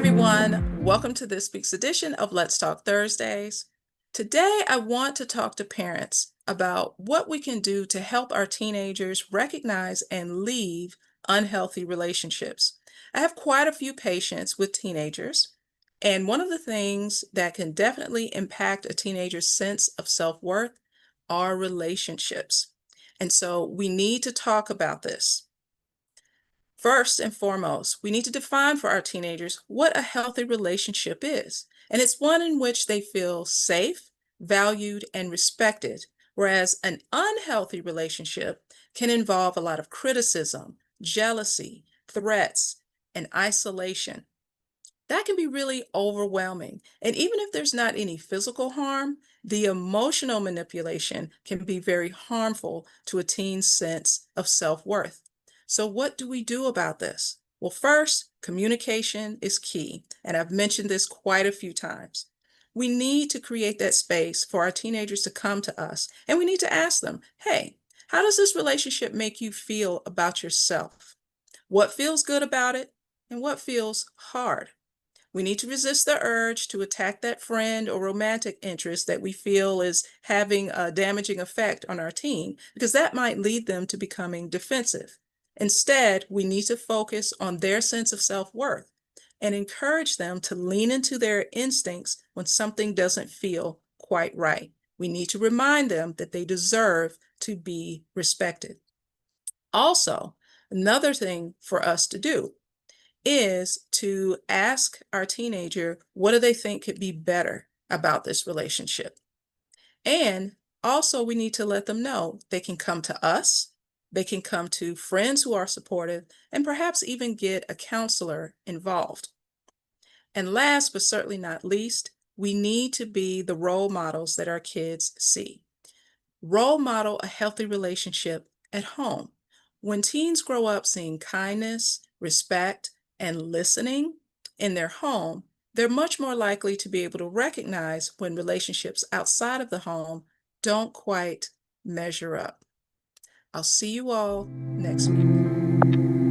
everyone. Welcome to this week's edition of Let's Talk Thursdays. Today, I want to talk to parents about what we can do to help our teenagers recognize and leave unhealthy relationships. I have quite a few patients with teenagers, and one of the things that can definitely impact a teenager's sense of self-worth are relationships. And so we need to talk about this. First and foremost, we need to define for our teenagers what a healthy relationship is. And it's one in which they feel safe, valued, and respected. Whereas an unhealthy relationship can involve a lot of criticism, jealousy, threats, and isolation. That can be really overwhelming. And even if there's not any physical harm, the emotional manipulation can be very harmful to a teen's sense of self-worth. So what do we do about this? Well, first, communication is key, and I've mentioned this quite a few times. We need to create that space for our teenagers to come to us, and we need to ask them, hey, how does this relationship make you feel about yourself? What feels good about it, and what feels hard? We need to resist the urge to attack that friend or romantic interest that we feel is having a damaging effect on our teen, because that might lead them to becoming defensive. Instead, we need to focus on their sense of self-worth and encourage them to lean into their instincts when something doesn't feel quite right. We need to remind them that they deserve to be respected. Also, another thing for us to do is to ask our teenager, what do they think could be better about this relationship? And also, we need to let them know they can come to us, they can come to friends who are supportive, and perhaps even get a counselor involved. And last but certainly not least, we need to be the role models that our kids see. Role model a healthy relationship at home. When teens grow up seeing kindness, respect, and listening in their home, they're much more likely to be able to recognize when relationships outside of the home don't quite measure up. I'll see you all next week.